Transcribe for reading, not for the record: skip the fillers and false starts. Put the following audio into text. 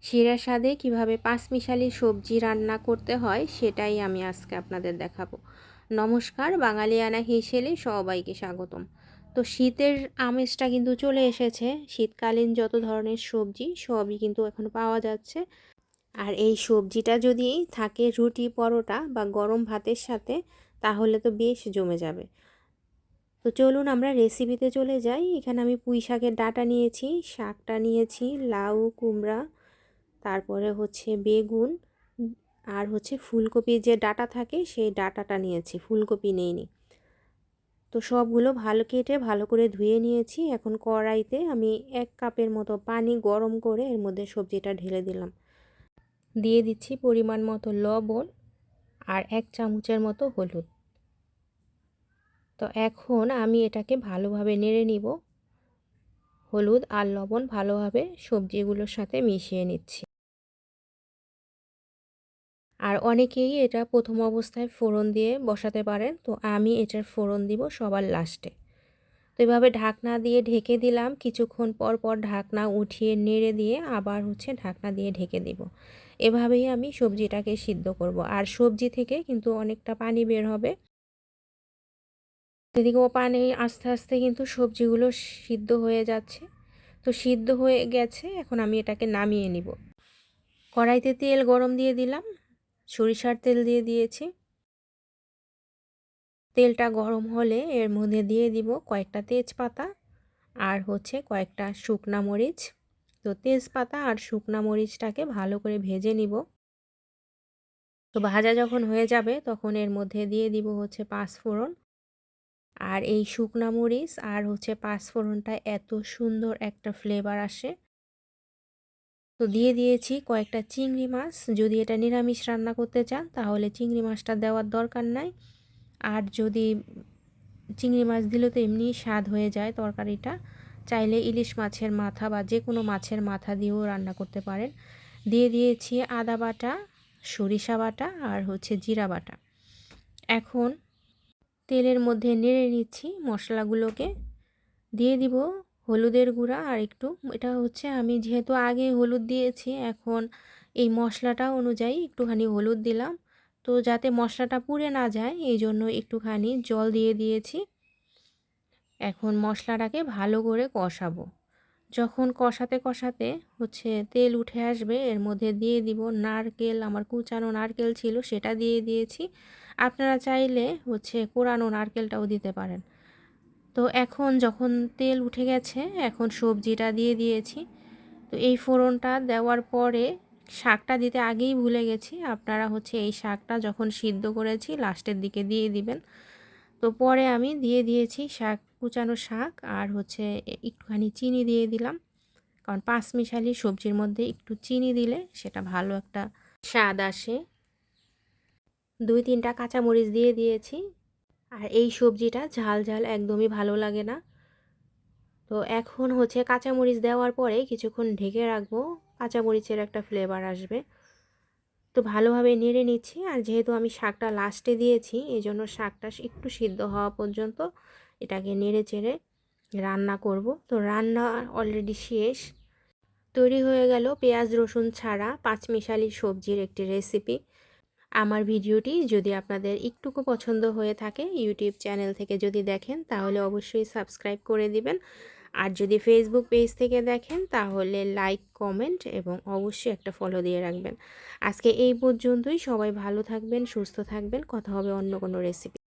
শিরা স্বাদে কীভাবে পাঁচমিশালি সবজি রান্না করতে হয় সেটাই আমি আজকে আপনাদের দেখাবো। নমস্কার, বাঙালিয়ানা হিসেবে সবাইকে স্বাগতম। তো শীতের আমেজটা কিন্তু চলে এসেছে। শীতকালীন যত ধরনের সবজি সবই কিন্তু এখন পাওয়া যাচ্ছে। আর এই সবজিটা যদি থাকে রুটি, পরোটা বা গরম ভাতের সাথে, তাহলে তো বেশ জমে যাবে। তো চলুন আমরা রেসিপিতে চলে যাই। এখানে আমি পুঁই শাকের ডাঁটা নিয়েছি, শাকটা নিয়েছি, লাউ, কুমড়া, তারপরে হচ্ছে বেগুন, আর হচ্ছে ফুলকপির যে ডাঁটা থাকে সেই ডাঁটাটা নিয়েছি, ফুলকপি নেইনি। তো সবগুলো ভালো কেটে ভালো করে ধুয়ে নিয়েছি। এখন কড়াইতে আমি 1 কাপের মতো পানি গরম করে এর মধ্যে সবজিটা ঢেলে দিলাম। দিয়ে দিচ্ছি পরিমাণ মতো লবণ আর 1 চামচের মতো হলুদ। তো এখন আমি এটাকে ভালোভাবে নেড়ে নিব। হলুদ আর লবণ ভালোভাবে সবজিগুলোর সাথে মিশিয়ে নিচ্ছি। আর অনেকেই এটা প্রথম অবস্থায় ফোড়ন দিয়ে বসাতে পারেন, তো আমি এটার ফোড়ন দিব সবার লাস্টে। তো এভাবে ঢাকনা দিয়ে ঢেকে দিলাম। কিছুক্ষণ পর পর ঢাকনা উঠিয়ে নেড়ে দিয়ে আবার ঢাকনা দিয়ে ঢেকে দিব। এভাবেই আমি সবজিটাকে সিদ্ধ করব। আর সবজি থেকে কিন্তু অনেকটা পানি বের হবে। এদিকেও পানি আস্তে আস্তে কিন্তু সবজিগুলো সিদ্ধ হয়ে যাচ্ছে। তো সিদ্ধ হয়ে গেছে, এখন আমি এটাকে নামিয়ে নিব। কড়াইতে তেল গরম দিয়ে দিলাম, সরিষার তেল দিয়ে দিয়েছি। তেলটা গরম হলে এর মধ্যে দিয়ে দিব কয়েকটা তেজপাতা আর কয়েকটা শুকনা মরিচ। তো তেজপাতা আর শুকনা মরিচটাকে ভালো করে ভেজে নিব। তো ভাজা যখন হয়ে যাবে তখন এর মধ্যে দিয়ে দিব পাঁচফোড়ন। আর এই শুকনা মরিচ আর পাঁচফোড়নটা এত সুন্দর একটা ফ্লেভার আসে। তো দিয়ে দিয়েছি কয়েকটা চিংড়ি মাছ। যদি এটা নিরামিষ রান্না করতে চান তাহলে চিংড়ি মাছটা দেওয়ার দরকার নাই। আর যদি চিংড়ি মাছ দিলে তো এমনি স্বাদ হয়ে যায় তরকারিটা। চাইলে ইলিশ মাছের মাথা বা যে কোনো মাছের মাথা দিয়েও রান্না করতে পারেন। দিয়ে দিয়েছি আদা বাটা, সরিষা বাটা আর জিরা বাটা। এখন তেলের মধ্যে নেড়ে নিচ্ছি মশলাগুলোকে। দিয়ে দিব হলুদের গুঁড়া আর একটু। এটা আমি যেহেতু আগে হলুদ দিয়েছি, এখন এই মশলাটা অনুযায়ী একটুখানি হলুদ দিলাম। তো যাতে মশলাটা পুড়ে না যায় এই জন্য একটুখানি জল দিয়ে দিয়েছি। এখন মশলাটাকে ভালো করে কষাবো। যখন কষাতে কষাতে তেল উঠে আসবে, এর মধ্যে দিয়ে দিব নারকেল। আমার কুচানো নারকেল ছিল, সেটা দিয়ে দিয়েছি। আপনারা চাইলে কোরানো নারকেলটাও দিতে পারেন। তো এখন যখন তেল উঠে গেছে, এখন সবজিটা দিয়ে দিয়েছি। তো এই ফোড়নটা দেওয়ার পরে শাকটা দিতে আগেই ভুলে গেছি। আপনারা এই শাকটা যখন সিদ্ধ করেছি লাস্টের দিকে দিয়ে দিবেন। তো পরে আমি দিয়ে দিয়েছি শাক, কুচানো শাক আর একটুখানি চিনি দিয়ে দিলাম। কারণ পাঁচমিশালি সবজির মধ্যে একটু চিনি দিলে সেটা ভালো একটা স্বাদ আসে। 2-3টা কাঁচামরিচ দিয়ে দিয়েছি। আর এই সবজিটা ঝাল ঝাল একদমই ভালো লাগে না। তো এখন কাঁচামরিচ দেওয়ার পরে কিছুক্ষণ ঢেকে রাখবো, কাঁচামরিচের একটা ফ্লেভার আসবে। তো ভালোভাবে নেড়ে নিচ্ছি। আর যেহেতু আমি শাকটা লাস্টে দিয়েছি এই জন্য শাকটা একটু সিদ্ধ হওয়া পর্যন্ত এটাকে নেড়ে চেড়ে রান্না করব। তো রান্না অলরেডি শেষ। তৈরি হয়ে গেল পেঁয়াজ রসুন ছাড়া পাঁচমিশালি সবজির একটি রেসিপি। আমার ভিডিওটি যদি আপনাদের একটুকু পছন্দ হয়ে থাকে, ইউটিউব চ্যানেল থেকে যদি দেখেন তাহলে অবশ্যই সাবস্ক্রাইব করে দিবেন। আর যদি ফেসবুক পেজ থেকে দেখেন তাহলে লাইক, কমেন্ট এবং অবশ্যই একটা ফলো দিয়ে রাখবেন। আজকে এই পর্যন্তই। সবাই ভালো থাকবেন, সুস্থ থাকবেন। কথা হবে অন্য কোনো রেসিপি।